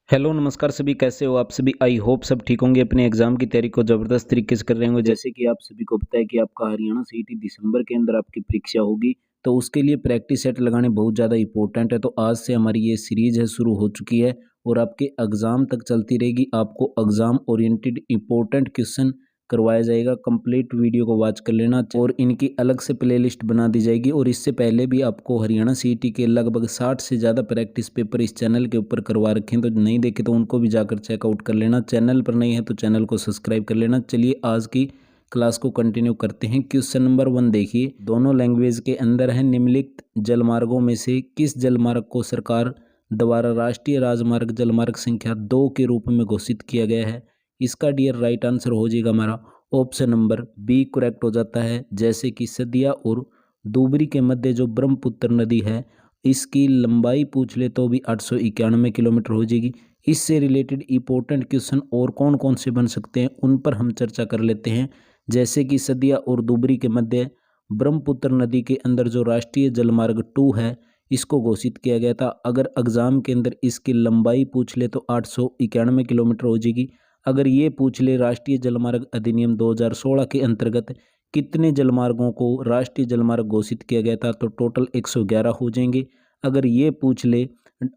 Hello नमस्कार सभी, कैसे हो आप सभी। आई होप सब ठीक होंगे, अपने एग्जाम की तैयारी को ज़बरदस्त तरीके से कर रहे होंगे। जैसे कि आप सभी को पता है कि आपका हरियाणा सीईटी दिसंबर के अंदर आपकी परीक्षा होगी, तो उसके लिए प्रैक्टिस सेट लगाने बहुत ज़्यादा इंपॉर्टेंट है। तो आज से हमारी ये सीरीज है शुरू हो चुकी है और आपके एग्ज़ाम तक चलती रहेगी। आपको एग्ज़ाम ओरिएंटेड इंपॉर्टेंट क्वेश्चन करवाया जाएगा। कंप्लीट वीडियो को वॉच कर लेना और इनकी अलग से प्लेलिस्ट बना दी जाएगी। और इससे पहले भी आपको हरियाणा सीईटी के लगभग 60 से ज़्यादा प्रैक्टिस पेपर इस चैनल के ऊपर करवा रखे हैं, तो नहीं देखे तो उनको भी जाकर चेकआउट कर लेना। चैनल पर नहीं है तो चैनल को सब्सक्राइब कर लेना। चलिए आज की क्लास को कंटिन्यू करते हैं। क्वेश्चन नंबर 1 देखिए, दोनों लैंग्वेज के अंदर है। निम्नलिखित जलमार्गों में से किस जलमार्ग को सरकार द्वारा राष्ट्रीय राजमार्ग जलमार्ग संख्या 2 के रूप में घोषित किया गया है? इसका डियर राइट आंसर हो जाएगा हमारा ऑप्शन नंबर बी करेक्ट हो जाता है। जैसे कि सदिया और दुबरी के मध्य जो ब्रह्मपुत्र नदी है, इसकी लंबाई पूछ ले तो भी 891 किलोमीटर हो जाएगी। इससे रिलेटेड इंपॉर्टेंट क्वेश्चन और कौन कौन से बन सकते हैं उन पर हम चर्चा कर लेते हैं। जैसे कि सदिया और दुबरी के मध्य ब्रह्मपुत्र नदी के अंदर जो राष्ट्रीय जलमार्ग 2 है, इसको घोषित किया गया था। अगर एग्जाम के अंदर इसकी लंबाई पूछ ले तो 891 किलोमीटर हो जाएगी। अगर ये पूछ ले राष्ट्रीय जलमार्ग अधिनियम 2016 के अंतर्गत कितने जलमार्गों को राष्ट्रीय जलमार्ग घोषित किया गया था, तो टोटल 111 हो जाएंगे। अगर ये पूछ ले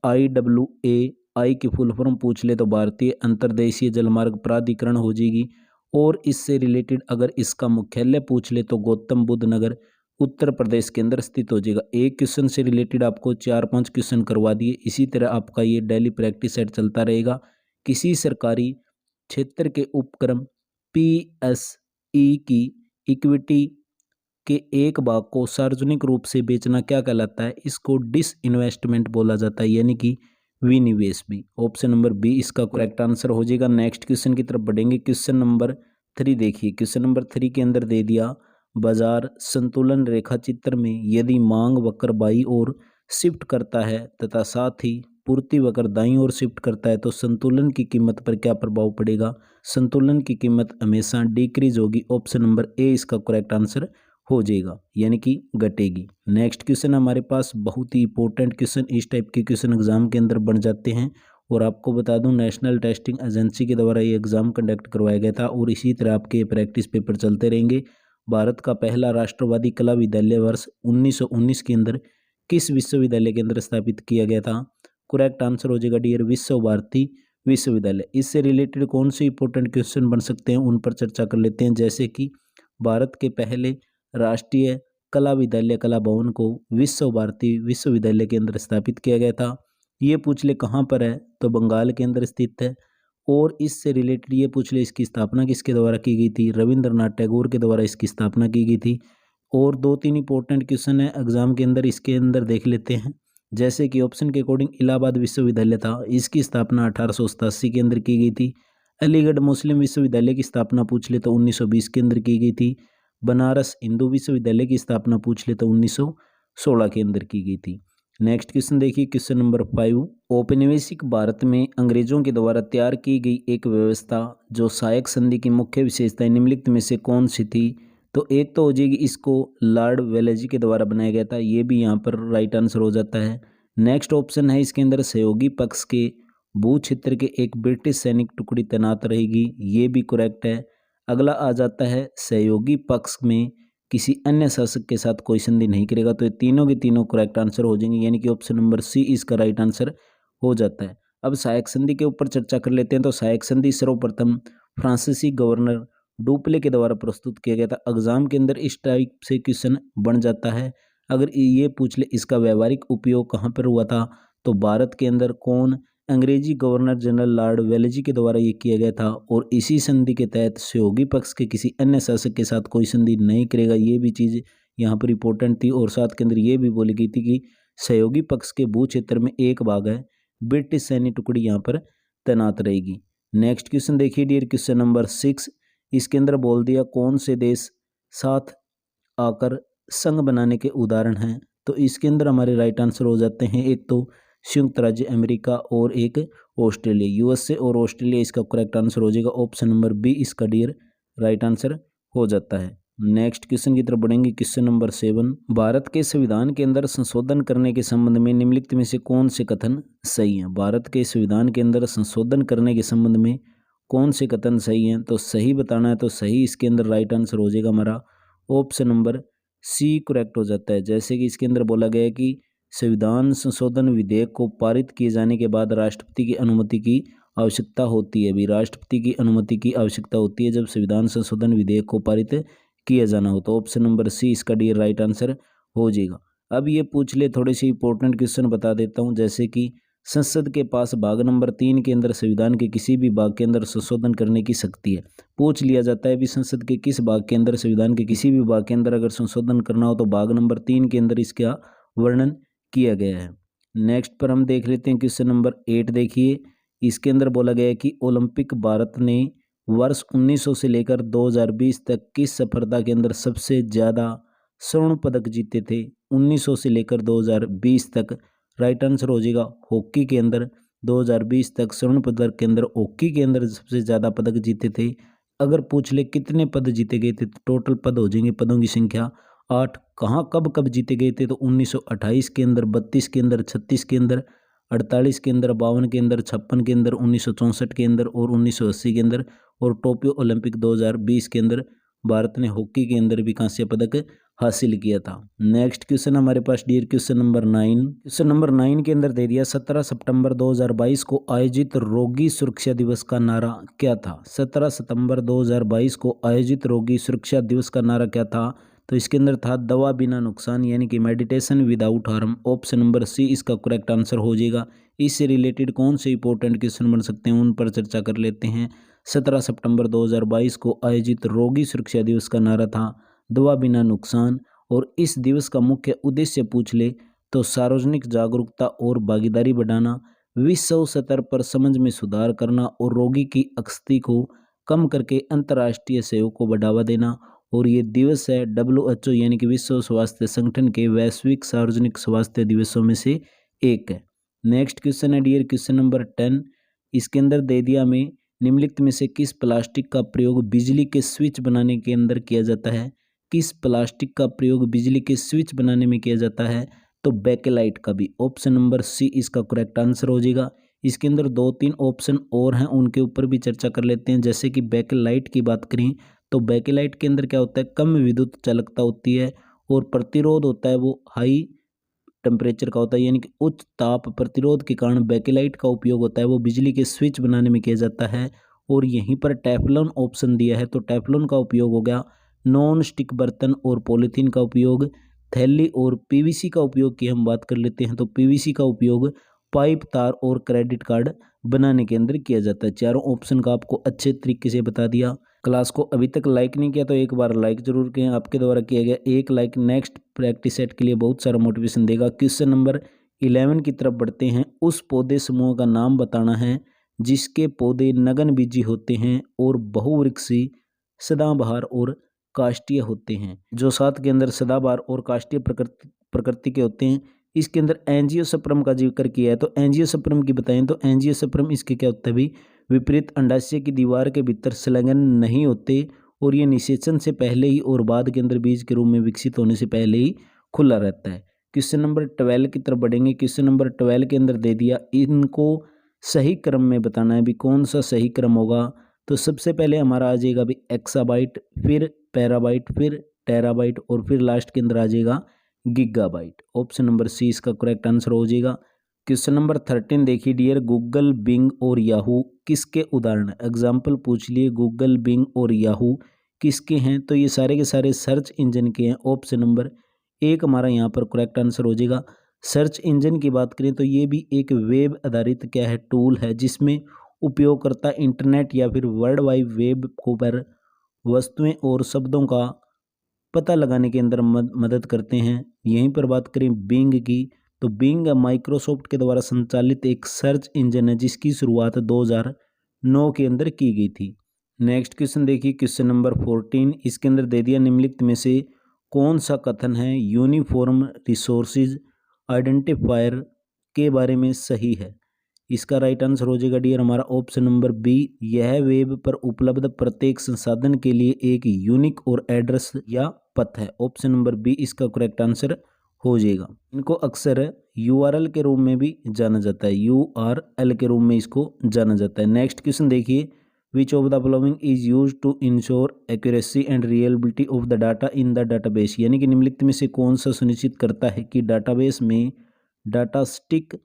IAA की फुल फॉर्म पूछ ले तो भारतीय अंतर्देशीय जलमार्ग प्राधिकरण हो जाएगी। और इससे रिलेटेड अगर इसका मुख्यालय पूछ ले तो गौतम बुद्ध नगर उत्तर प्रदेश के अंदर स्थित हो जाएगा। एक क्वेश्चन से रिलेटेड आपको 4-5 क्वेश्चन करवा दिए। इसी तरह आपका ये डेली प्रैक्टिस सेट चलता रहेगा। किसी सरकारी क्षेत्र के उपक्रम PSE की इक्विटी के एक भाग को सार्वजनिक रूप से बेचना क्या कहलाता है? इसको डिसइन्वेस्टमेंट बोला जाता है, यानी कि विनिवेश भी। ऑप्शन नंबर बी इसका करेक्ट आंसर हो जाएगा। नेक्स्ट क्वेश्चन की तरफ बढ़ेंगे। क्वेश्चन नंबर 3 देखिए। क्वेश्चन नंबर 3 के अंदर दे दिया, बाजार संतुलन रेखा चित्र में यदि मांग वक्र बाई ओर शिफ्ट करता है तथा साथ ही पूर्ति वक्र दाईं ओर शिफ्ट करता है तो संतुलन की कीमत पर क्या प्रभाव पड़ेगा? संतुलन की कीमत हमेशा डिक्रीज होगी। ऑप्शन नंबर ए इसका करेक्ट आंसर हो जाएगा, यानी कि घटेगी। नेक्स्ट क्वेश्चन हमारे पास बहुत ही इंपॉर्टेंट क्वेश्चन, इस टाइप के क्वेश्चन एग्जाम के अंदर बन जाते हैं। और आपको बता दूं नेशनल टेस्टिंग एजेंसी के द्वारा ये एग्जाम कंडक्ट करवाया गया था और इसी तरह आपके प्रैक्टिस पेपर चलते रहेंगे। भारत का पहला राष्ट्रवादी कला विद्यालय वर्ष 1919 के अंदर किस विश्वविद्यालय के अंदर स्थापित किया गया था? करेक्ट आंसर हो जाएगा डियर विश्व भारती विश्वविद्यालय। इससे रिलेटेड कौन से इंपॉर्टेंट क्वेश्चन बन सकते हैं उन पर चर्चा कर लेते हैं। जैसे कि भारत के पहले राष्ट्रीय कला विद्यालय कला भवन को विश्व भारती विश्वविद्यालय के अंदर स्थापित किया गया था। ये पूछ ले कहाँ पर है, तो बंगाल के अंदर स्थित है। और इससे रिलेटेड ये पूछ ले इसकी स्थापना किसके द्वारा की गई थी? रविंद्रनाथ टैगोर के द्वारा इसकी स्थापना की गई थी। और 2-3 इंपॉर्टेंट क्वेश्चन है एग्जाम के अंदर, इसके अंदर देख लेते हैं। जैसे कि ऑप्शन के अकॉर्डिंग इलाहाबाद विश्वविद्यालय था, इसकी स्थापना 1887 के अंदर की गई थी। अलीगढ़ मुस्लिम विश्वविद्यालय की स्थापना पूछ ले तो 1920 के अंदर की गई थी। बनारस हिंदू विश्वविद्यालय की स्थापना पूछ ले तो 1916 के अंदर की गई थी। नेक्स्ट क्वेश्चन देखिए, क्वेश्चन नंबर 5। औपनिवेशिक भारत में अंग्रेजों के द्वारा तैयार की गई एक व्यवस्था जो सहायक संधि की मुख्य विशेषताएं निम्नलिखित में से कौन सी थी? तो एक तो हो जाएगी इसको लॉर्ड वेलेजी के द्वारा बनाया गया था, ये भी यहाँ पर राइट आंसर हो जाता है। नेक्स्ट ऑप्शन है इसके अंदर सहयोगी पक्ष के भू क्षेत्र के एक ब्रिटिश सैनिक टुकड़ी तैनात रहेगी, ये भी करेक्ट है। अगला आ जाता है सहयोगी पक्ष में किसी अन्य शासक के साथ कोई संधि नहीं करेगा, तो ये तीनों के तीनों करेक्ट आंसर हो जाएंगे, यानी कि ऑप्शन नंबर सी इसका राइट आंसर हो जाता है। अब सहायक संधि के ऊपर चर्चा कर लेते हैं। तो सहायक संधि सर्वप्रथम फ्रांसीसी गवर्नर डुप्ले के द्वारा प्रस्तुत किया गया था। एग्जाम के अंदर इस टाइप से क्वेश्चन बन जाता है। अगर ये पूछ ले इसका व्यवहारिक उपयोग कहाँ पर हुआ था, तो भारत के अंदर कौन? अंग्रेजी गवर्नर जनरल लॉर्ड वेलेजी के द्वारा ये किया गया था। और इसी संधि के तहत सहयोगी पक्ष के किसी अन्य शासक के साथ कोई संधि नहीं करेगा, ये भी चीज़ यहाँ पर इंपॉर्टेंट थी। और साथ के अंदर ये भी बोली गई थी कि सहयोगी पक्ष के भू क्षेत्र में एक भाग है ब्रिटिश सैन्य टुकड़ी यहाँ पर तैनात रहेगी। नेक्स्ट क्वेश्चन देखिए डियर, क्वेश्चन नंबर 6। इसके अंदर बोल दिया कौन से देश साथ आकर संघ बनाने के उदाहरण हैं? तो इसके अंदर हमारे राइट आंसर हो जाते हैं, एक तो संयुक्त राज्य अमेरिका और एक ऑस्ट्रेलिया। USA और ऑस्ट्रेलिया इसका करेक्ट आंसर हो जाएगा। ऑप्शन नंबर बी इसका डियर राइट आंसर हो जाता है। नेक्स्ट क्वेश्चन की तरफ बढ़ेंगे। क्वेश्चन नंबर 7, भारत के संविधान के अंदर संशोधन करने के संबंध में निम्नलिखित में से कौन से कथन सही हैं? भारत के संविधान के अंदर संशोधन करने के संबंध में कौन से कथन सही हैं? तो सही बताना है, तो सही इसके अंदर राइट आंसर हो जाएगा हमारा ऑप्शन नंबर सी करेक्ट हो जाता है। जैसे कि इसके अंदर बोला गया है कि संविधान संशोधन विधेयक को पारित किए जाने के बाद राष्ट्रपति की अनुमति की आवश्यकता होती है। भी राष्ट्रपति की अनुमति की आवश्यकता होती है जब संविधान संशोधन विधेयक को पारित किया जाना हो। तो ऑप्शन नंबर सी इसका डी राइट आंसर हो जाएगा। अब ये पूछ ले, थोड़े से इंपॉर्टेंट क्वेश्चन बता देता हूँ। जैसे कि संसद के पास भाग नंबर 3 के अंदर संविधान के किसी भी भाग के अंदर संशोधन करने की शक्ति है। पूछ लिया जाता है भी संसद के किस भाग के अंदर, संविधान के किसी भी भाग के अंदर अगर संशोधन करना हो तो भाग नंबर 3 के अंदर इसका वर्णन किया गया है। नेक्स्ट पर हम देख लेते हैं क्वेश्चन नंबर 8। देखिए इसके अंदर बोला गया है कि ओलंपिक भारत ने वर्ष 1900 से लेकर 2020 तक किस स्पर्धा के अंदर सबसे ज़्यादा स्वर्ण पदक जीते थे? 1900 से लेकर 2020 तक राइट आंसर हो जाएगा हॉकी के अंदर। 2020 तक स्वर्ण पदक के अंदर हॉकी के अंदर सबसे ज़्यादा पदक जीते थे। अगर पूछ ले कितने पद जीते गए थे तो टोटल पद हो जाएंगे, पदों की संख्या 8। कहाँ कब कब जीते गए थे? तो 1928 के अंदर, 32 के अंदर, 36 के अंदर, 48 के अंदर, 52 के अंदर, 56 के अंदर, 1964 के अंदर और 1980 के अंदर। और टोक्यो ओलंपिक 2020 के अंदर भारत ने हॉकी के अंदर भी कांस्य पदक हासिल किया था। नेक्स्ट क्वेश्चन हमारे पास dear question number 9। Question number 9 के अंदर दे दिया 17 सितंबर 2022 को आयोजित रोगी सुरक्षा दिवस का नारा क्या था? 17 सितंबर 2022 को आयोजित रोगी सुरक्षा दिवस का नारा क्या था? तो इसके अंदर था दवा बिना नुकसान, यानी कि meditation without harm. Option number C इसका करेक्ट आंसर हो जाएगा। इससे रिलेटेड कौन से इंपॉर्टेंट क्वेश्चन बन सकते हैं उन पर चर्चा कर लेते हैं। 17 सितंबर 2022 को आयोजित रोगी सुरक्षा दिवस का नारा था दवा बिना नुकसान। और इस दिवस का मुख्य उद्देश्य पूछ ले तो सार्वजनिक जागरूकता और भागीदारी बढ़ाना, विश्व स्तर पर समझ में सुधार करना और रोगी की अक्षति को कम करके अंतर्राष्ट्रीय सहयोग को बढ़ावा देना। और ये दिवस है WHO यानी कि विश्व स्वास्थ्य संगठन के वैश्विक सार्वजनिक स्वास्थ्य दिवसों में से एक है। नेक्स्ट क्वेश्चन है डियर क्वेश्चन नंबर 10। इसके अंदर दे दिया हमें निम्नलिखित में से किस प्लास्टिक का प्रयोग बिजली के स्विच बनाने के अंदर किया जाता है? किस प्लास्टिक का प्रयोग बिजली के स्विच बनाने में किया जाता है? तो बेकेलाइट का भी। ऑप्शन नंबर सी इसका करेक्ट आंसर हो जाएगा। इसके अंदर 2-3 ऑप्शन और हैं, उनके ऊपर भी चर्चा कर लेते हैं। जैसे कि बेकेलाइट की बात करें तो बेकेलाइट के अंदर क्या होता है, कम विद्युत चालकता होती है और प्रतिरोध होता है वो हाई टेम्परेचर का होता है, यानी कि उच्च ताप प्रतिरोध के कारण बेकेलाइट का उपयोग होता है वो बिजली के स्विच बनाने में किया जाता है। और यहीं पर टेफ्लॉन ऑप्शन दिया है, तो टेफ्लॉन का उपयोग हो गया नॉन स्टिक बर्तन और पॉलीथीन का उपयोग थैली और पीवीसी का उपयोग की हम बात कर लेते हैं तो पीवीसी का उपयोग पाइप, तार और क्रेडिट कार्ड बनाने के अंदर किया जाता है। चारों ऑप्शन का आपको अच्छे तरीके से बता दिया। क्लास को अभी तक लाइक नहीं किया तो एक बार लाइक जरूर करें, आपके द्वारा किया गया एक लाइक नेक्स्ट प्रैक्टिस सेट के लिए बहुत सारा मोटिवेशन देगा। क्वेश्चन नंबर 11 की तरफ बढ़ते हैं। उस पौधे समूह का नाम बताना है जिसके पौधे नगन बीजी होते हैं और बहुवृक्षी, सदाबहार और काष्ठीय होते हैं। जो 7 के अंदर सदाबहार और काष्ठीय प्रकृति के होते हैं। इसके अंदर एंजियोस्पर्म का जिक्र किया है, तो एंजियोस्पर्म की बताएं तो एंजियोस्पर्म इसके क्या होता है भी विपरीत अंडाशय की दीवार के भीतर संलग्न नहीं होते और ये निषेचन से पहले ही और बाद के अंदर बीज के रूप में विकसित होने से पहले ही खुला रहता है। क्वेश्चन नंबर 12 की तरफ बढ़ेंगे। क्वेश्चन नंबर 12 के अंदर दे दिया इनको सही क्रम में बताना है भी कौन सा सही क्रम होगा। तो सबसे पहले हमारा आ जाएगा भी एक्साबाइट, फिर पैराबाइट, फिर टेराबाइट और फिर लास्ट के अंदर आ जाएगा गीगाबाइट। ऑप्शन नंबर सी इसका करेक्ट आंसर हो जाएगा। क्वेश्चन नंबर 13 देखिए डियर, गूगल, बिंग और याहू किसके उदाहरण? एग्जाम्पल पूछ लिए, गूगल, बिंग और याहू किसके हैं? तो ये सारे के सारे सर्च इंजन के हैं। ऑप्शन नंबर एक हमारा यहाँ पर करेक्ट आंसर हो जाएगा। सर्च इंजन की बात करें तो ये भी एक वेब आधारित क्या है, टूल है जिसमें उपयोगकर्ता इंटरनेट या फिर वर्ल्ड वाइड वेब को पर वस्तुएं और शब्दों का पता लगाने के अंदर मदद करते हैं। यहीं पर बात करें बिंग की तो बिंग माइक्रोसॉफ्ट के द्वारा संचालित एक सर्च इंजन है जिसकी शुरुआत 2009 के अंदर की गई थी। नेक्स्ट क्वेश्चन देखिए क्वेश्चन नंबर 14। इसके अंदर दे दिया निम्नलिखित में से कौन सा कथन है यूनिफॉर्म रिसोर्सेज आइडेंटिफायर के बारे में सही है? इसका राइट आंसर हो जाएगा डियर हमारा ऑप्शन नंबर बी। यह वेब पर उपलब्ध प्रत्येक संसाधन के लिए एक यूनिक और एड्रेस या पथ है। ऑप्शन नंबर बी इसका करेक्ट आंसर हो जाएगा। इनको अक्सर यूआरएल के रूप में भी जाना जाता है, यूआरएल के रूप में इसको जाना जाता है। नेक्स्ट क्वेश्चन देखिए, which of the following is use to ensure accuracy and reliability of the data in the database, यानी कि निम्नलिखित में से कौन सा सुनिश्चित करता है कि डाटाबेस में डाटा स्टिक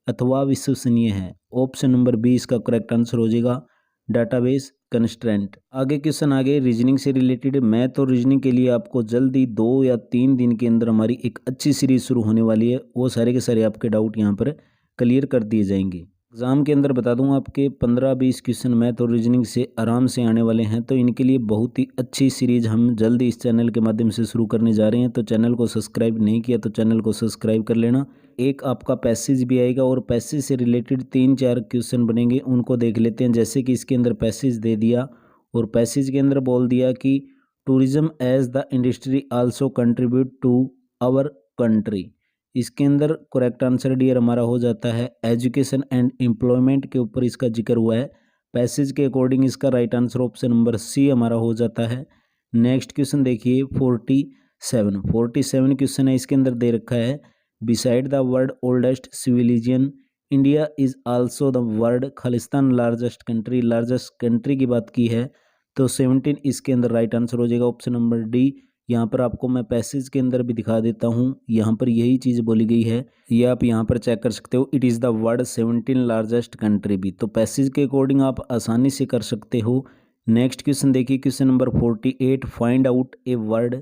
अथवा विश्वसनीय है। ऑप्शन नंबर बी इसका करेक्ट आंसर हो जाएगा, डाटाबेस कंस्ट्रेंट। आगे क्वेश्चन आगे रीजनिंग से रिलेटेड। मैथ और रीजनिंग के लिए आपको जल्दी 2 या 3 दिन के अंदर हमारी एक अच्छी सीरीज शुरू होने वाली है। वो सारे के सारे आपके डाउट यहाँ पर क्लियर कर दिए जाएंगे। एग्जाम के अंदर बता दूं आपके 15-20 क्वेश्चन मैथ और रीजनिंग से आराम से आने वाले हैं, तो इनके लिए बहुत ही अच्छी सीरीज हम जल्दी इस चैनल के माध्यम से शुरू करने जा रहे हैं। तो चैनल को सब्सक्राइब नहीं किया तो चैनल को सब्सक्राइब कर लेना। एक आपका पैसेज भी आएगा और पैसेज से रिलेटेड 3-4 क्वेश्चन बनेंगे, उनको देख लेते हैं। जैसे कि इसके अंदर पैसेज दे दिया और पैसेज के अंदर बोल दिया कि tourism as the industry also contribute to our country. इसके अंदर करेक्ट आंसर डियर हमारा हो जाता है एजुकेशन एंड एम्प्लॉयमेंट के ऊपर इसका जिक्र हुआ है। पैसेज के अकॉर्डिंग इसका right answer option number C हमारा हो जाता है। नेक्स्ट क्वेश्चन देखिए 47 क्वेश्चन है। इसके अंदर दे रखा है beside the word oldest civilisation India is also the word Khalistan largest country की बात की है, तो 17 इसके अंदर राइट आंसर हो जाएगा ऑप्शन नंबर डी। यहाँ पर आपको मैं पैसेज के अंदर भी दिखा देता हूँ, यहाँ पर यही चीज़ बोली गई है, ये आप यहाँ पर चेक कर सकते हो। It is the world 17 largest country भी, तो पैसेज के अकॉर्डिंग आप आसानी से कर सकते हो। नेक्स्ट क्वेश्चन देखिए question number 48, find out a word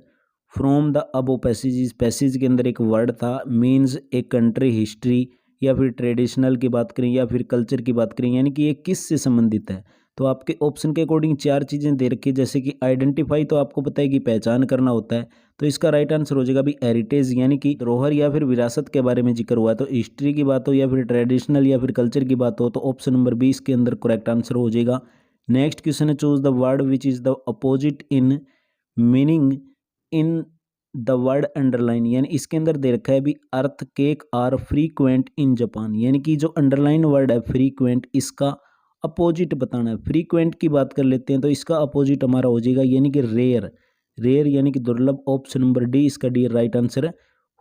from the above passage. इस पैसेज के अंदर एक वर्ड था मीन्स ए कंट्री हिस्ट्री, या फिर ट्रेडिशनल की बात करें या फिर कल्चर की बात करें, यानी कि ये किस से संबंधित है। तो आपके ऑप्शन के अकॉर्डिंग 4 चीज़ें दे रखी है, जैसे कि आइडेंटिफाई, तो आपको पता है कि पहचान करना होता है, तो इसका राइट आंसर हो जाएगा भी हेरिटेज, यानी कि धरोहर या फिर विरासत के बारे में जिक्र हुआ है। तो हिस्ट्री की बात हो या फिर ट्रेडिशनल या फिर कल्चर की बात हो, तो ऑप्शन नंबर 20 के अंदर करेक्ट आंसर हो जाएगा। नेक्स्ट क्वेश्चन है choose the word which is the opposite in meaning in the word underline, यानी इसके अंदर दे रखा है भी earthquake are frequent in Japan, यानी कि जो अंडरलाइन वर्ड है फ्रीक्वेंट, इसका अपोजिट बताना है। फ्रीक्वेंट की बात कर लेते हैं तो इसका अपोजिट हमारा हो जाएगा यानी कि रेयर यानी कि दुर्लभ। ऑप्शन नंबर डी इसका डी राइट आंसर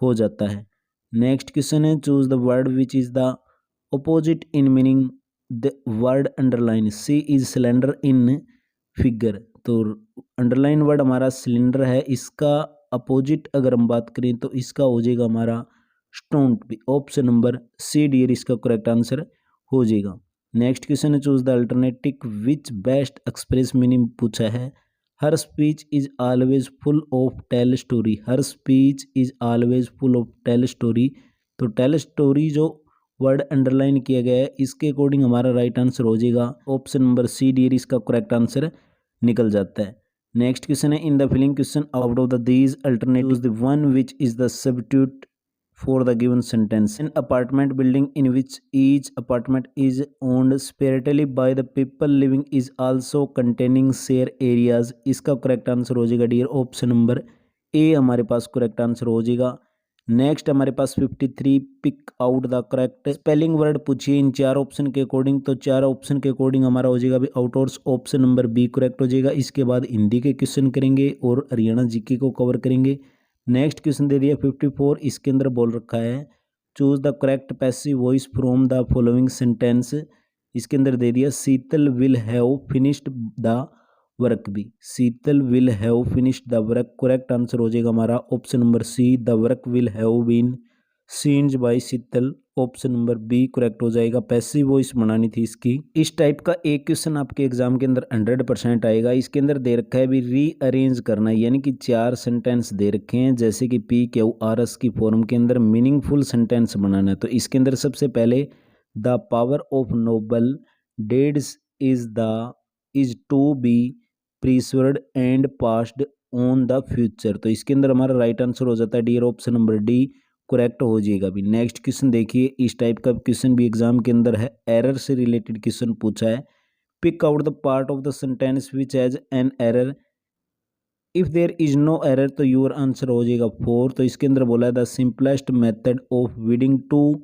हो जाता है। नेक्स्ट क्वेश्चन है choose the word which is the opposite in meaning the word underline. C is cylinder in figure, तो अंडरलाइन वर्ड हमारा सिलेंडर है, इसका अपोजिट अगर हम बात करें तो इसका हो जाएगा हमारा स्टोंट भी। ऑप्शन नंबर सी डियर इसका करेक्ट आंसर हो जाएगा। नेक्स्ट क्वेश्चन है choose the alternative which best express meaning पूछा है। Her speech is always full of tale story, her speech is always full of tale story, तो tale story जो word underline किया गया है इसके अकॉर्डिंग हमारा राइट आंसर हो जाएगा ऑप्शन नंबर सी डियर इसका करेक्ट आंसर निकल जाता है। नेक्स्ट क्वेश्चन है in the filling question out of the these alternatives the one which is the substitute for the given sentence. An apartment building in which each apartment is owned separately by the people living is also containing share areas, इसका correct answer हो जाएगा dear option number ए हमारे पास correct answer हो जाएगा। Next हमारे पास 53 pick out the correct spelling word पूछिए इन 4 ऑप्शन के अकॉर्डिंग, तो 4 ऑप्शन के अकॉर्डिंग हमारा हो जाएगा भी outdoors, option number B correct हो जाएगा। इसके बाद हिंदी के क्वेश्चन करेंगे और हरियाणा जीके को कवर करेंगे। नेक्स्ट क्वेश्चन दे दिया 54, इसके अंदर बोल रखा है choose the correct passive voice from the following sentence. इसके अंदर दे दिया Sheetal will have finished the work भी, Sheetal will have finished the work, correct answer हो जाएगा हमारा option number C the work will have been seen by Sheetal, option number B correct हो जाएगा। पैसिव वॉइस बनानी थी इसकी। इस टाइप का एक क्वेश्चन आपके एग्जाम के अंदर 100% आएगा। इसके अंदर दे रखा है भी रीअरेंज करना, यानी कि 4 सेंटेंस दे रखे हैं, जैसे कि पी क्यू आर एस की फॉर्म के अंदर मीनिंगफुल सेंटेंस बनाना है। तो इसके अंदर सबसे पहले the power of noble deeds is to be preserved and passed on the future, तो इसके अंदर हमारा राइट आंसर हो जाता है dear option number D correct हो जाएगा भी। नेक्स्ट क्वेश्चन देखिए, इस टाइप का क्वेश्चन भी एग्जाम के अंदर है, एरर से रिलेटेड क्वेश्चन पूछा है। Pick out the part of the sentence which has an error, if there is no error तो योर आंसर हो जाएगा 4। तो इसके अंदर बोला है the simplest method of welding two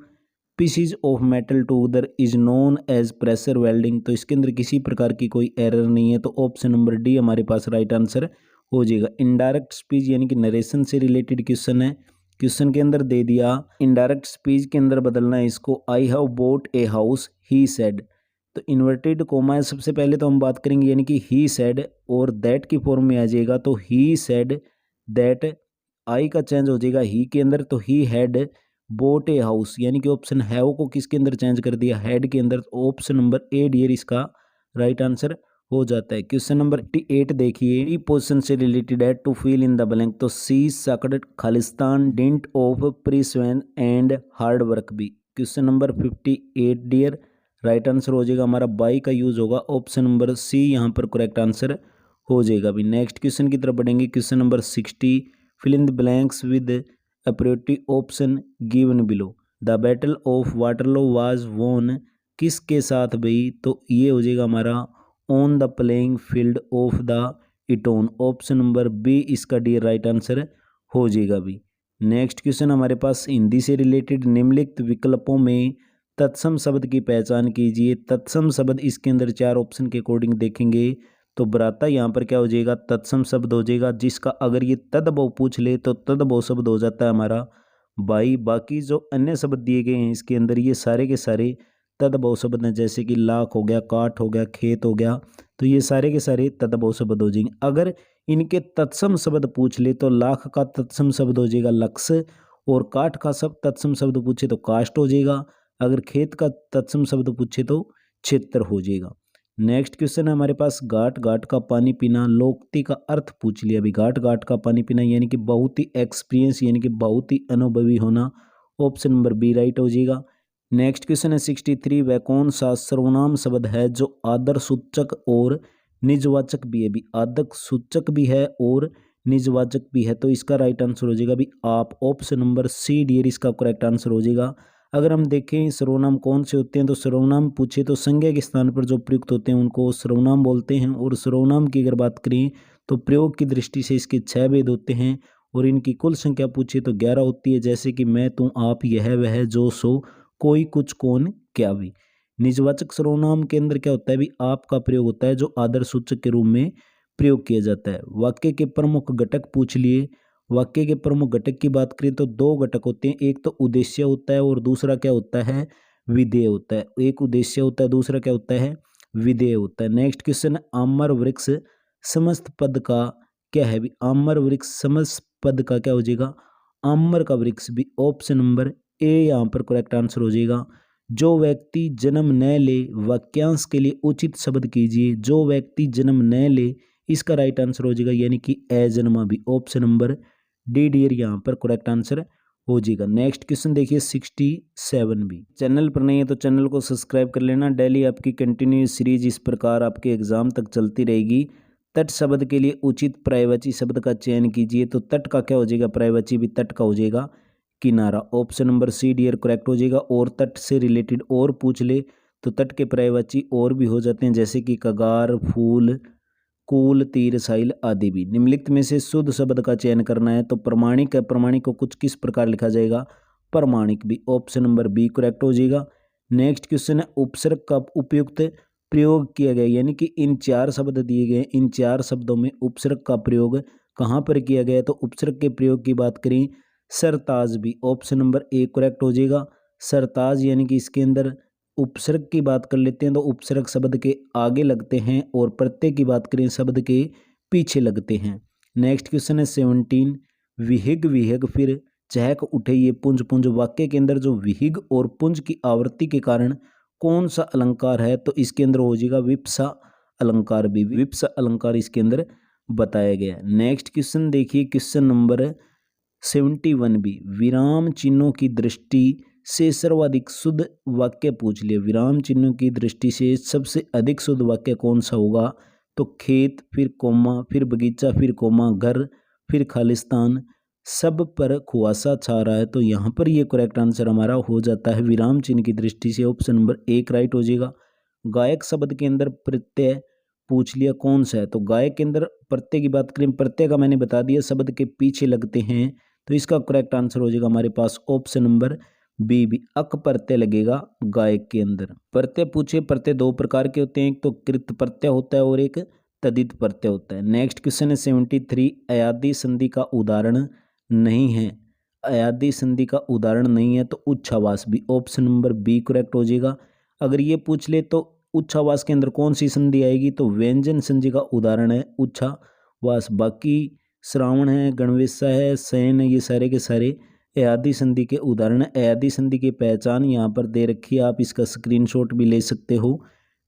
pieces of metal together is known as pressure welding. तो इसके अंदर किसी प्रकार की कोई एरर नहीं है, तो ऑप्शन नंबर डी हमारे पास राइट आंसर हो जाएगा। इनडायरेक्ट स्पीच यानी कि नरेशन से रिलेटेड क्वेश्चन है। क्वेश्चन के अंदर दे दिया, इनडायरेक्ट स्पीच के अंदर बदलना है इसको, I have boat a house he said. तो इन्वर्टेड कोमा है, सबसे पहले तो हम बात करेंगे यानी कि ही सेड और दैट की फॉर्म में आ जाएगा, तो ही सेड दैट, आई का चेंज हो जाएगा ही के अंदर, तो he had boat a house यानी कि ऑप्शन हैव को किसके अंदर चेंज कर दिया, हैड के अंदर। ऑप्शन नंबर ए डियर इसका राइट आंसर हो जाता है। क्वेश्चन नंबर 8 देखिए, ई पोजिशन से रिलेटेड है, to fill in the blank. तो सी सकड खालिस्तान dint of perseverance and hard work भी। Question number 58 dear right answer हो जाएगा हमारा बाई का यूज होगा, ऑप्शन नंबर सी यहाँ पर करेक्ट आंसर हो जाएगा। अभी नेक्स्ट क्वेश्चन की तरफ बढ़ेंगे। Question number 60, fill in the blanks with appropriate option given below. The battle of Waterloo was won किसके साथ भाई, तो ये हो जाएगा हमारा on the playing field of the Eton. Option number B इसका डी राइट आंसर हो जाएगा भी। नेक्स्ट क्वेश्चन हमारे पास हिंदी से रिलेटेड, निम्नलिखित विकल्पों में तत्सम शब्द की पहचान कीजिए। तत्सम शब्द इसके अंदर 4 ऑप्शन के अकॉर्डिंग देखेंगे तो बराता यहाँ पर क्या हो जाएगा, तत्सम शब्द हो जाएगा, जिसका अगर ये तदभव पूछ ले तो तदभव शब्द हो जाता है हमारा बाई। बाकी जो अन्य शब्द दिए गए हैं इसके अंदर ये सारे के सारे तदभव शब्द हैं, जैसे कि लाख हो गया, काठ हो गया, खेत हो गया, तो ये सारे के सारे तदभव शब्द हो जाएंगे। अगर इनके तत्सम शब्द पूछ ले तो लाख का तत्सम शब्द हो जाएगा लक्ष, और काठ का सब तत्सम शब्द पूछे तो काष्ट हो जाएगा, अगर खेत का तत्सम शब्द पूछे तो क्षेत्र हो जाएगा। नेक्स्ट क्वेश्चन है हमारे पास, घाट घाट का पानी पीना, लोकोक्ति का अर्थ पूछ लिया। अभी घाट घाट का पानी पीना यानी कि बहुत ही एक्सपीरियंस यानी कि बहुत ही अनुभवी होना, ऑप्शन नंबर बी राइट हो जाएगा। नेक्स्ट क्वेश्चन है 63, वह कौन सा सर्वनाम शब्द है जो आदर सूचक और निजवाचक भी है। भी आदर सूचक भी है और निजवाचक भी है, तो इसका राइट आंसर हो जाएगा भी आप, ऑप्शन नंबर सी डियर इसका करेक्ट आंसर हो जाएगा। अगर हम देखें सर्वनाम कौन से होते हैं, तो सर्वनाम पूछे तो संज्ञा के स्थान पर जो प्रयुक्त होते हैं उनको सर्वनाम बोलते हैं। और सर्वनाम की अगर बात करें तो प्रयोग की दृष्टि से इसके 6 भेद होते हैं और इनकी कुल संख्या पूछे तो 11 होती है, जैसे कि मैं, तू, आप, यह, वह, जो, सो, कोई, कुछ, कौन, क्या भी। निजवाचक सर्वनाम के अंदर क्या होता है भी आपका प्रयोग होता है जो आदर सूचक के रूप में प्रयोग किया जाता है। वाक्य के प्रमुख घटक पूछ लिए। वाक्य के प्रमुख घटक की बात करें तो 2 घटक होते हैं, एक तो उद्देश्य होता है और दूसरा क्या होता है, विधेय होता है। एक उद्देश्य होता है, दूसरा क्या होता है, विधेय होता है। नेक्स्ट क्वेश्चन, आम्र वृक्ष समस्त पद का क्या है भी, आम्र वृक्ष समस्त पद का क्या हो जाएगा, आम्र का वृक्ष भी, ऑप्शन नंबर ए यहाँ पर करेक्ट आंसर हो जाएगा। जो व्यक्ति जन्म न ले, वाक्यांश के लिए उचित शब्द कीजिए। जो व्यक्ति जन्म न ले, इसका राइट आंसर हो जाएगा यानी कि अजन्मा भी, ऑप्शन नंबर डी डियर यहाँ पर करेक्ट आंसर हो जाएगा। नेक्स्ट क्वेश्चन देखिए 67 भी। चैनल पर नहीं है तो चैनल को सब्सक्राइब कर लेना। डेली आपकी कंटिन्यूस सीरीज इस प्रकार आपके एग्जाम तक चलती रहेगी। तट शब्द के लिए उचित पर्यायवाची शब्द का चयन कीजिए। तो तट का क्या हो जाएगा, पर्यायवाची भी तट का हो जाएगा किनारा, option number C dear correct हो जाएगा। और तट से रिलेटेड और पूछ ले तो तट के पर्यायवाची और भी हो जाते हैं, जैसे कि कगार, फूल, कूल, तीर, साइल आदि भी। निम्नलिखित में से शुद्ध शब्द का चयन करना है। तो प्रमाणिक है, प्रमाणिक को कुछ किस प्रकार लिखा जाएगा, प्रमाणिक भी, ऑप्शन नंबर बी करेक्ट हो जाएगा। नेक्स्ट क्वेश्चन है, उपसर्ग का उपयुक्त प्रयोग किया गया, यानी कि इन 4 शब्द दिए गए, इन 4 शब्दों में उपसर्ग का प्रयोग कहाँ पर किया गया है। तो उपसर्ग के प्रयोग की बात करें, सरताज भी, ऑप्शन नंबर ए करेक्ट हो जाएगा। सरताज यानी कि इसके अंदर उपसर्ग की बात कर लेते हैं तो उपसर्ग शब्द के आगे लगते हैं और प्रत्यय की बात करें शब्द के पीछे लगते हैं। नेक्स्ट क्वेश्चन है 17, विहिग विहिग फिर चहक उठे ये पुंज पुंज। वाक्य के अंदर जो विहिग और पुंज की आवृत्ति के कारण कौन सा अलंकार है, तो इसके अंदर हो जाएगा विप्सा अलंकार भी, विप्सा अलंकार इसके अंदर बताया गया। नेक्स्ट क्वेश्चन देखिए क्वेश्चन नंबर 71 भी, विराम चिन्हों की दृष्टि से सर्वाधिक शुद्ध वाक्य पूछ लिया। विराम चिन्हों की दृष्टि से सबसे अधिक शुद्ध वाक्य कौन सा होगा, तो खेत, फिर कोमा, फिर बगीचा, फिर कोमा, घर, फिर खालिस्तान, सब पर कुआसा छा रहा है। तो यहाँ पर ये करेक्ट आंसर हमारा हो जाता है विराम चिन्ह की दृष्टि से, ऑप्शन नंबर 1 राइट हो जाएगा। गायक शब्द के अंदर प्रत्यय पूछ लिया कौन सा है, तो गायक के अंदर प्रत्यय की बात करें, प्रत्यय का मैंने बता दिया शब्द के पीछे लगते हैं, तो इसका करेक्ट आंसर हो जाएगा हमारे पास ऑप्शन नंबर बी भी अक प्रत्यय लगेगा गायक के अंदर। प्रत्यय पूछे, प्रत्यय दो प्रकार के होते हैं, एक तो कृत प्रत्यय होता है और एक तदित प्रत्यय होता है। नेक्स्ट क्वेश्चन है 73, अयादी संधि का उदाहरण नहीं है। अयादी संधि का उदाहरण नहीं है तो उच्छ्वास भी, ऑप्शन नंबर बी करेक्ट हो जाएगा। अगर ये पूछ ले तो उच्छ्वास के अंदर कौन सी संधि आएगी, तो व्यंजन संधि का उदाहरण है उच्छ्वास। बाकी श्रावण है, गणवेशा है, शयन है, ये सारे के सारे अयादी संधि के उदाहरण है। अयादी संधि की पहचान यहाँ पर दे रखी है, आप इसका स्क्रीनशॉट भी ले सकते हो।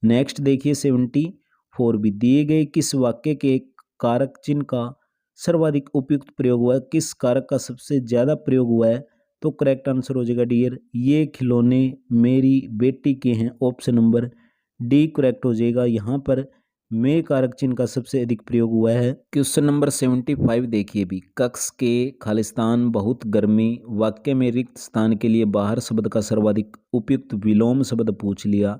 नेक्स्ट देखिए 74 भी, दिए गए किस वाक्य के कारक चिन्ह का सर्वाधिक उपयुक्त प्रयोग हुआ है, किस कारक का सबसे ज्यादा प्रयोग हुआ है, तो करेक्ट आंसर हो जाएगा डियर ये खिलौने मेरी बेटी के हैं, ऑप्शन नंबर डी करेक्ट हो जाएगा। यहाँ पर में कारक चिन्ह का सबसे अधिक प्रयोग हुआ है। क्वेश्चन नंबर 75 देखिए भी, कक्ष के खालिस्तान बहुत गर्मी वाक्य में रिक्त स्थान के लिए बाहर शब्द का सर्वाधिक उपयुक्त विलोम शब्द पूछ लिया,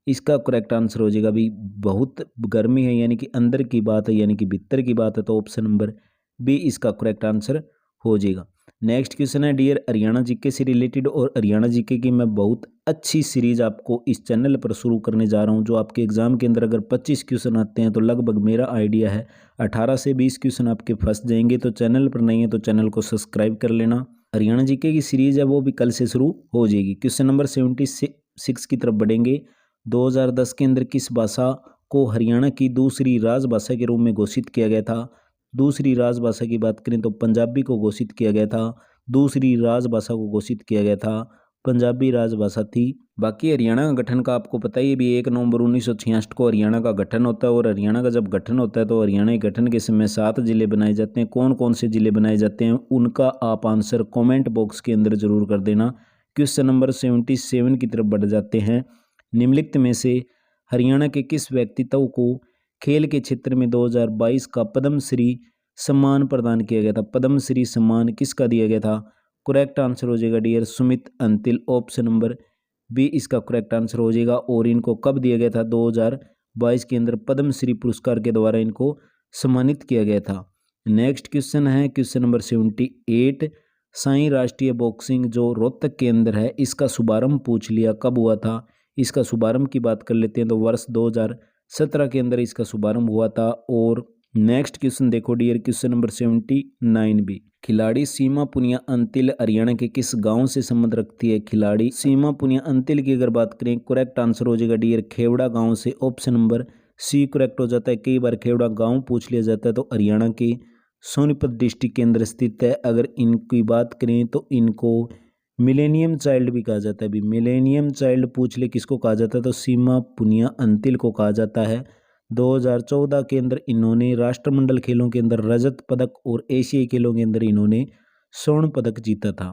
इसका करेक्ट आंसर हो जाएगा भी बहुत गर्मी है, यानी कि अंदर की बात है, यानी कि भीतर की बात है, तो ऑप्शन नंबर बी इसका करेक्ट आंसर हो जाएगा। नेक्स्ट क्वेश्चन है डियर, हरियाणा जीके से रिलेटेड और हरियाणा जीके की मैं बहुत अच्छी सीरीज आपको इस चैनल पर शुरू करने जा रहा हूं, जो आपके एग्जाम के अंदर अगर 25 क्वेश्चन आते हैं तो लगभग मेरा आइडिया है 18 से 20 क्वेश्चन आपके फंस जाएंगे। तो चैनल पर नहीं है तो चैनल को सब्सक्राइब कर लेना। हरियाणा जीके की सीरीज है वो भी कल से शुरू हो जाएगी। क्वेश्चन नंबर 76 की तरफ बढ़ेंगे। 2010 के अंदर किस भाषा को हरियाणा की दूसरी राजभाषा के रूप में घोषित किया गया था। दूसरी राजभाषा की बात करें तो पंजाबी को घोषित किया गया था, दूसरी राजभाषा को घोषित किया गया था, पंजाबी राजभाषा थी। बाकी हरियाणा का गठन का आपको पता ही भी 1 नवंबर 1966 को हरियाणा का गठन होता है, और हरियाणा का जब गठन होता है तो हरियाणा के गठन के समय 7 जिले बनाए जाते हैं। कौन कौन से जिले बनाए जाते हैं उनका आप आंसर कॉमेंट बॉक्स के अंदर जरूर कर देना। क्वेश्चन नंबर 77 की तरफ बढ़ जाते हैं। निम्नलिखित में से हरियाणा के किस व्यक्तित्व को खेल के क्षेत्र में 2022 का पद्मश्री सम्मान प्रदान किया गया था। पद्मश्री सम्मान किसका दिया गया था, करेक्ट आंसर हो जाएगा dear Sumit Antil, option number B इसका करेक्ट आंसर हो जाएगा। और इनको कब दिया गया था, 2022 के अंदर पद्मश्री पुरस्कार के द्वारा इनको सम्मानित किया गया था। नेक्स्ट क्वेश्चन है क्वेश्चन नंबर 78, साई राष्ट्रीय बॉक्सिंग जो रोहतक के अंदर है, इसका शुभारंभ पूछ लिया, कब हुआ था। इसका शुभारंभ की बात कर लेते हैं तो वर्ष 2017 के अंदर इसका शुभारंभ हुआ था। और नेक्स्ट क्वेश्चन देखो डियर क्वेश्चन नंबर 79 भी, खिलाड़ी सीमा पुनिया अंतिल हरियाणा के किस गांव से संबंध रखती है। खिलाड़ी सीमा पुनिया अंतिल की अगर बात करें करेक्ट आंसर हो जाएगा डियर खेवड़ा गांव से, ऑप्शन नंबर सी करेक्ट हो जाता है। कई बार खेवड़ा गांव पूछ लिया जाता है, तो हरियाणा के सोनीपत डिस्ट्रिक्ट के अंदर स्थित है। अगर इनकी बात करें तो इनको मिलेनियम चाइल्ड भी कहा जाता है। भी मिलेनियम चाइल्ड पूछ ले किसको कहा जाता है, तो सीमा पुनिया अंतिल को कहा जाता है। 2014 के अंदर इन्होंने राष्ट्रमंडल खेलों के अंदर रजत पदक और एशियाई खेलों के अंदर इन्होंने स्वर्ण पदक जीता था।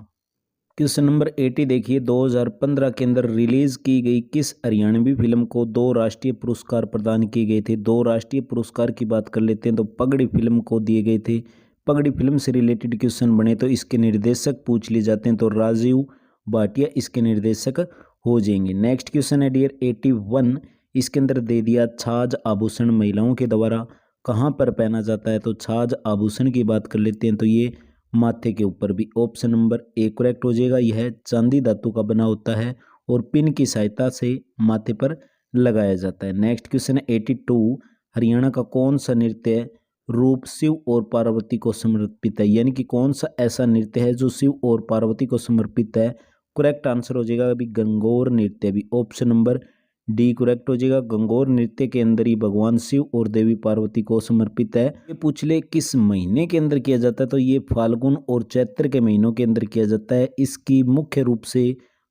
क्वेश्चन नंबर 80 देखिए, 2015 के अंदर रिलीज की गई किस हरियाणवी फिल्म को 2 राष्ट्रीय पुरस्कार प्रदान किए गए थे। 2 राष्ट्रीय पुरस्कार की बात कर लेते हैं तो पगड़ी फिल्म को दिए गए थे। पगड़ी फिल्म से रिलेटेड क्वेश्चन बने तो इसके निर्देशक पूछ लिए जाते हैं, तो राजीव भाटिया इसके निर्देशक हो जाएंगे। नेक्स्ट क्वेश्चन है डियर 81, इसके अंदर दे दिया छाज आभूषण महिलाओं के द्वारा कहाँ पर पहना जाता है। तो छाज आभूषण की बात कर लेते हैं तो ये माथे के ऊपर भी, ऑप्शन नंबर ए करेक्ट हो जाएगा। यह चांदी धातु का बना होता है और पिन की सहायता से माथे पर लगाया जाता है। नेक्स्ट क्वेश्चन है 82, हरियाणा का कौन सा नृत्य रूप शिव और पार्वती को समर्पित है। यानी कि कौन सा ऐसा नृत्य है जो शिव और पार्वती को समर्पित है। करेक्ट आंसर हो जाएगा अभी गंगोर नृत्य भी, ऑप्शन नंबर डी करेक्ट हो जाएगा। गंगोर नृत्य के अंदर ही भगवान शिव और देवी पार्वती को समर्पित है। ये पूछ ले किस महीने के अंदर किया जाता है, तो ये फाल्गुन और चैत्र के महीनों के अंदर किया जाता है। इसकी मुख्य रूप से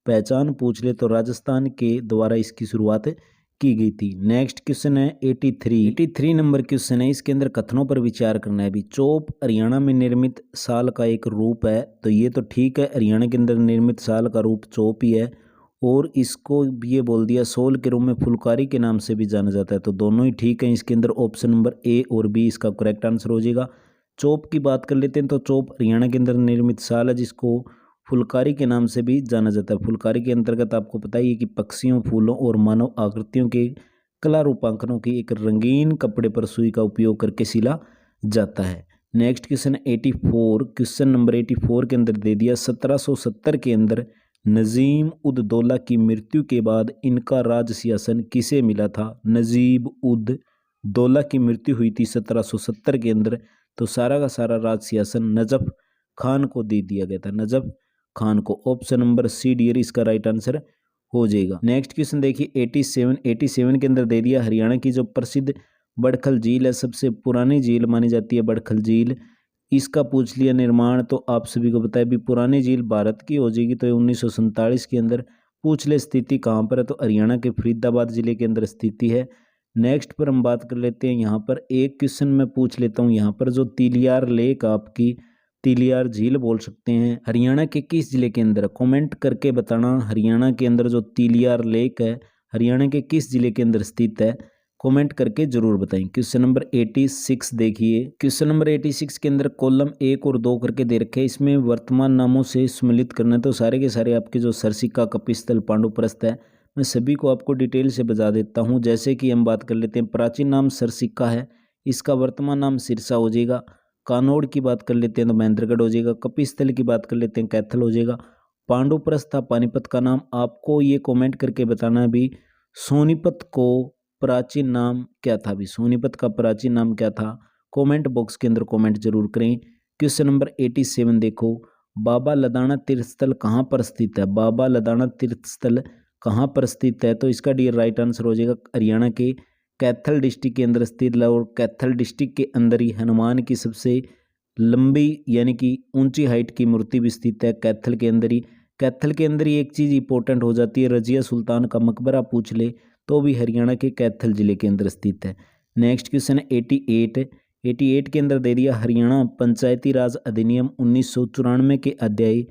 पहचान पूछ ले तो राजस्थान के द्वारा इसकी शुरुआत की गई थी। नेक्स्ट क्वेश्चन है 83 नंबर क्वेश्चन है, इसके अंदर कथनों पर विचार करना है। भी चोप हरियाणा में निर्मित साल का एक रूप है, तो ये तो ठीक है, हरियाणा के अंदर निर्मित साल का रूप चोप ही है। और इसको ये बोल दिया सोल के रूप में फुलकारी के नाम से भी जाना जाता है, तो दोनों ही ठीक है। इसके अंदर ऑप्शन नंबर ए और बी इसका करेक्ट आंसर हो जाएगा। चोप की बात कर लेते हैं तो चोप हरियाणा के अंदर निर्मित साल है जिसको फुलकारी के नाम से भी जाना जाता है। फुलकारी के अंतर्गत आपको पता ही है कि पक्षियों, फूलों और मानव आकृतियों के कला रूपांकनों की एक रंगीन कपड़े पर सुई का उपयोग करके सिला जाता है। नेक्स्ट क्वेश्चन 84, क्वेश्चन नंबर 84 के अंदर दे दिया 1770 के अंदर नजीम उद दौला की मृत्यु के बाद इनका राज सिंहासन किसे मिला था? नजीब उद दौला की मृत्यु हुई थी 1770 के अंदर, तो सारा का सारा राज सिंहासन नजफ खान को दे दिया गया था, नजफ खान को। ऑप्शन नंबर सी डियर इसका राइट आंसर हो जाएगा। नेक्स्ट क्वेश्चन देखिए 87 के अंदर दे दिया, हरियाणा की जो प्रसिद्ध बड़खल झील है, सबसे पुरानी झील मानी जाती है बड़खल झील, इसका पूछ लिया निर्माण। तो आप सभी को बताया भी पुरानी झील भारत की हो जाएगी, तो 1947 के अंदर पूछ ले स्थिति कहाँ पर है, तो हरियाणा के फरीदाबाद जिले के अंदर स्थिति है। नेक्स्ट पर हम बात कर लेते हैं, यहाँ पर एक क्वेश्चन मैं पूछ लेता हूँ, यहाँ पर जो तिलियार लेक आपकी तिलियार झील बोल सकते हैं, हरियाणा के किस जिले के अंदर? कमेंट करके बताना, हरियाणा के अंदर जो तिलियार लेक है हरियाणा के किस जिले के अंदर स्थित है, कमेंट करके जरूर बताएं। क्वेश्चन नंबर 86 देखिए, क्वेश्चन नंबर 86 के अंदर कॉलम 1 और 2 करके दे रखे हैं, इसमें वर्तमान नामों से सम्मिलित करना है। तो सारे के सारे आपके जो सरसिक्का, कपिस्थल, पांडुप्रस्थ है, मैं सभी को आपको डिटेल से बता देता हूँ। जैसे कि हम बात कर लेते हैं, प्राचीन नाम सरसिक्का है, इसका वर्तमान नाम सिरसा हो जाएगा। कानौड़ की बात कर लेते हैं तो महेंद्रगढ़ हो जाएगा। कपिस्थल की बात कर लेते हैं कैथल हो जाएगा। पांडुप्रस्थ था पानीपत का नाम, आपको ये कमेंट करके बताना है भी सोनीपत को प्राचीन नाम क्या था, भी सोनीपत का प्राचीन नाम क्या था, कमेंट बॉक्स के अंदर कमेंट जरूर करें। क्वेश्चन नंबर 87 देखो, बाबा लदाना तीर्थस्थल कहाँ पर स्थित है? बाबा लदाना तीर्थस्थल कहाँ पर स्थित है? तो इसका डी राइट आंसर हो जाएगा हरियाणा के कैथल डिस्ट्रिक्ट के अंदर स्थित है, और कैथल डिस्ट्रिक्ट के अंदर ही हनुमान की सबसे लंबी यानी कि ऊंची हाइट की मूर्ति भी स्थित है कैथल के अंदर ही। कैथल के अंदर ही एक चीज़ इंपॉर्टेंट हो जाती है, रजिया सुल्तान का मकबरा पूछ ले तो भी हरियाणा के कैथल जिले के अंदर स्थित है। नेक्स्ट क्वेश्चन है 88 के अंदर दे दिया, हरियाणा पंचायती राज अधिनियम 1994 के अध्याय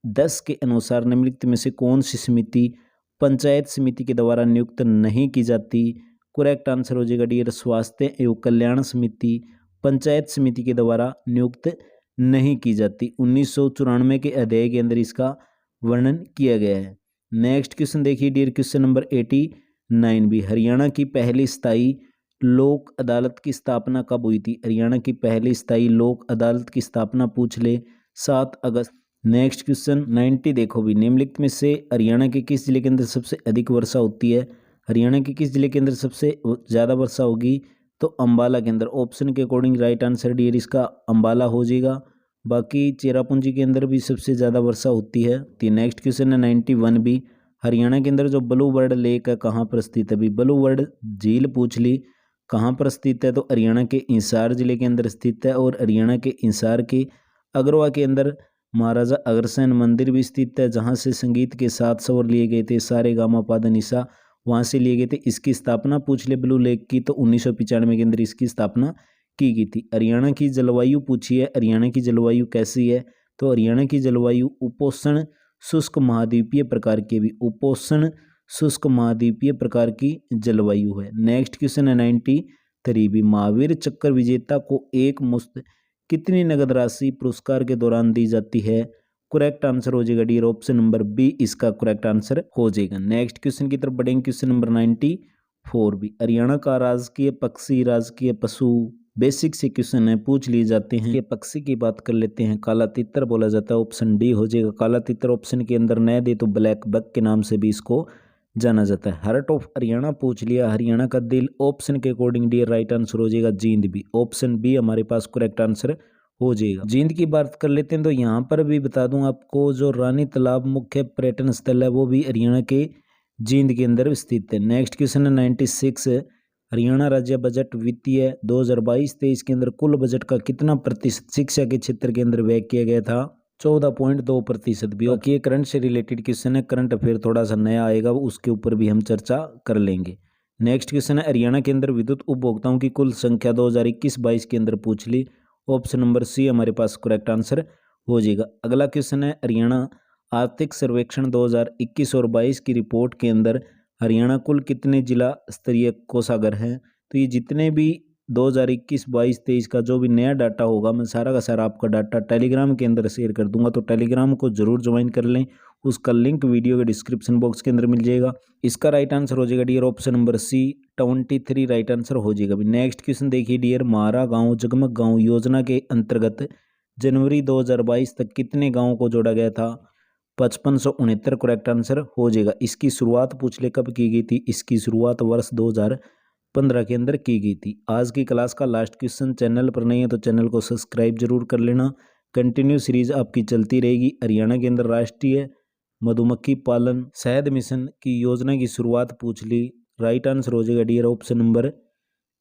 10 के अनुसार निम्नलिखित में से कौन सी समिति पंचायत समिति के द्वारा नियुक्त नहीं की जाती? करेक्ट आंसर हो जाएगा डियर स्वास्थ्य एवं कल्याण समिति पंचायत समिति के द्वारा नियुक्त नहीं की जाती। 1994 के अध्याय के अंदर इसका वर्णन किया गया है। नेक्स्ट क्वेश्चन देखिए डियर, क्वेश्चन नंबर 89 भी, हरियाणा की पहली स्थायी लोक अदालत की स्थापना कब हुई थी? हरियाणा की पहली स्थायी लोक अदालत की स्थापना पूछ ले 7 अगस्त। नेक्स्ट क्वेश्चन 90 देखो भी, निम्नलिखित में से हरियाणा के किस जिले के अंदर सबसे अधिक वर्षा होती है? हरियाणा के किस जिले के अंदर सबसे ज़्यादा वर्षा होगी? तो अंबाला के अंदर। ऑप्शन के अकॉर्डिंग राइट आंसर डियर इसका अंबाला हो जाएगा। बाकी चेरापूंजी के अंदर भी सबसे ज़्यादा वर्षा होती है। तो नेक्स्ट क्वेश्चन है 91 भी, हरियाणा के अंदर जो ब्लू वर्ल्ड लेक है कहाँ पर स्थित है? अभी ब्लू वर्ल्ड झील पूछ ली कहाँ पर स्थित है, तो हरियाणा के हिसार जिले के अंदर स्थित है। और हरियाणा के हिसार के अगरवा के अंदर महाराजा अग्रसेन मंदिर भी स्थित है, जहाँ से संगीत के 7 स्वर लिए गए थे, सारे गामा पादा निशा वहाँ से लिए गए थे। इसकी स्थापना पूछ ले ब्लू लेक की, तो 1995 के अंदर इसकी स्थापना की गई थी। हरियाणा की जलवायु पूछी है, हरियाणा की जलवायु कैसी है? तो हरियाणा की जलवायु उपोष्ण शुष्क महाद्वीपीय प्रकार की, भी उपोष्ण शुष्क महाद्वीपीय प्रकार की जलवायु है। नेक्स्ट क्वेश्चन है 93 भी, महावीर चक्र विजेता को एक मुश्त कितनी नगद राशि पुरस्कार के दौरान दी जाती है? करेक्ट आंसर हो जाएगा डियर ऑप्शन नंबर बी इसका करेक्ट आंसर हो जाएगा। नेक्स्ट क्वेश्चन की तरफ बढ़ेंगे, क्वेश्चन नंबर 94 भी, हरियाणा का राजकीय पक्षी राजकीय पशु बेसिक से क्वेश्चन है पूछ लिए जाते हैं। ये पक्षी की बात कर लेते हैं, काला तितर बोला जाता है, ऑप्शन डी हो जाएगा काला तितर। ऑप्शन के अंदर न दे तो ब्लैक बक के नाम से भी इसको जाना जाता है। हार्ट ऑफ हरियाणा पूछ लिया, हरियाणा का दिल, ऑप्शन के अकॉर्डिंग डी राइट आंसर हो जाएगा जींद भी। ऑप्शन बी हमारे पास करेक्ट आंसर हो जाएगा। जींद की बात कर लेते हैं तो यहाँ पर भी बता दूं आपको, जो रानी तालाब मुख्य पर्यटन स्थल है वो भी हरियाणा के जींद के अंदर स्थित है। नेक्स्ट क्वेश्चन है 96, हरियाणा राज्य बजट वित्तीय 2022-23 के अंदर कुल बजट का कितना प्रतिशत शिक्षा के क्षेत्र के अंदर व्यय किया गया था? 14.2% भी। ओके, करंट से रिलेटेड क्वेश्चन है, करंट अफेयर थोड़ा सा नया आएगा, उसके ऊपर भी हम चर्चा कर लेंगे। नेक्स्ट क्वेश्चन है, हरियाणा के अंदर विद्युत उपभोक्ताओं की कुल संख्या 2021-22 के अंदर पूछ ली, ऑप्शन नंबर सी हमारे पास करेक्ट आंसर हो जाएगा। अगला क्वेश्चन है, हरियाणा आर्थिक सर्वेक्षण 2021 और 22 की रिपोर्ट के अंदर हरियाणा कुल कितने जिला स्तरीय कोषागार हैं? तो ये जितने भी 2021, 22, 23 का जो भी नया डाटा होगा, मैं सारा का सारा आपका डाटा टेलीग्राम के अंदर शेयर कर दूंगा, तो टेलीग्राम को जरूर ज्वाइन कर लें, उसका लिंक वीडियो के डिस्क्रिप्शन बॉक्स के अंदर मिल जाएगा। इसका राइट आंसर हो जाएगा dear option number C 23 right answer हो जाएगा। नेक्स्ट क्वेश्चन देखिए डियर, म्हारा गाँव जगमग गाँव योजना के अंतर्गत जनवरी 2022 तक कितने गाँवों को जोड़ा गया था? 5569 करेक्ट आंसर हो जाएगा। इसकी शुरुआत पूछ ले कब की गई थी, इसकी शुरुआत वर्ष 2015 के अंदर की गई थी। आज की क्लास का लास्ट क्वेश्चन, चैनल पर नहीं है तो चैनल को सब्सक्राइब जरूर कर लेना। कंटिन्यू सीरीज आपकी चलती रहेगी। हरियाणा के अंदर राष्ट्रीय मधुमक्खी पालन शहद मिशन की योजना की शुरुआत पूछ ली। राइट आंसर हो जाएगा dear option number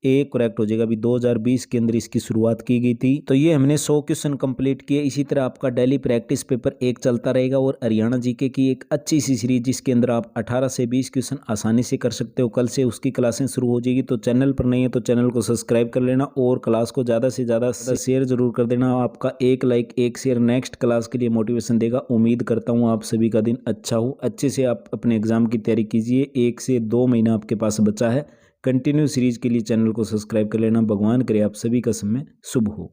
A correct हो जाएगा। अभी 2020 के अंदर इसकी शुरुआत की गई थी। तो ये हमने 100 क्वेश्चन कंप्लीट किए। इसी तरह आपका डेली प्रैक्टिस पेपर 1 चलता रहेगा और हरियाणा जीके की एक अच्छी सी सीरीज जिसके अंदर आप 18 से 20 क्वेश्चन आसानी से कर सकते हो। कल से उसकी क्लासें शुरू हो जाएगी। तो चैनल पर नहीं है तो चैनल को सब्सक्राइब कर लेना और क्लास को ज़्यादा से ज़्यादा शेयर जरूर कर देना। आपका एक लाइक एक शेयर नेक्स्ट क्लास के लिए मोटिवेशन देगा। उम्मीद करता हूँ आप सभी का दिन अच्छा हो, अच्छे से आप अपने एग्जाम की तैयारी कीजिए। 1 से 2 महीना आपके पास बचा है। कंटिन्यू सीरीज के लिए चैनल को सब्सक्राइब कर लेना। भगवान करे आप सभी का समय शुभ हो।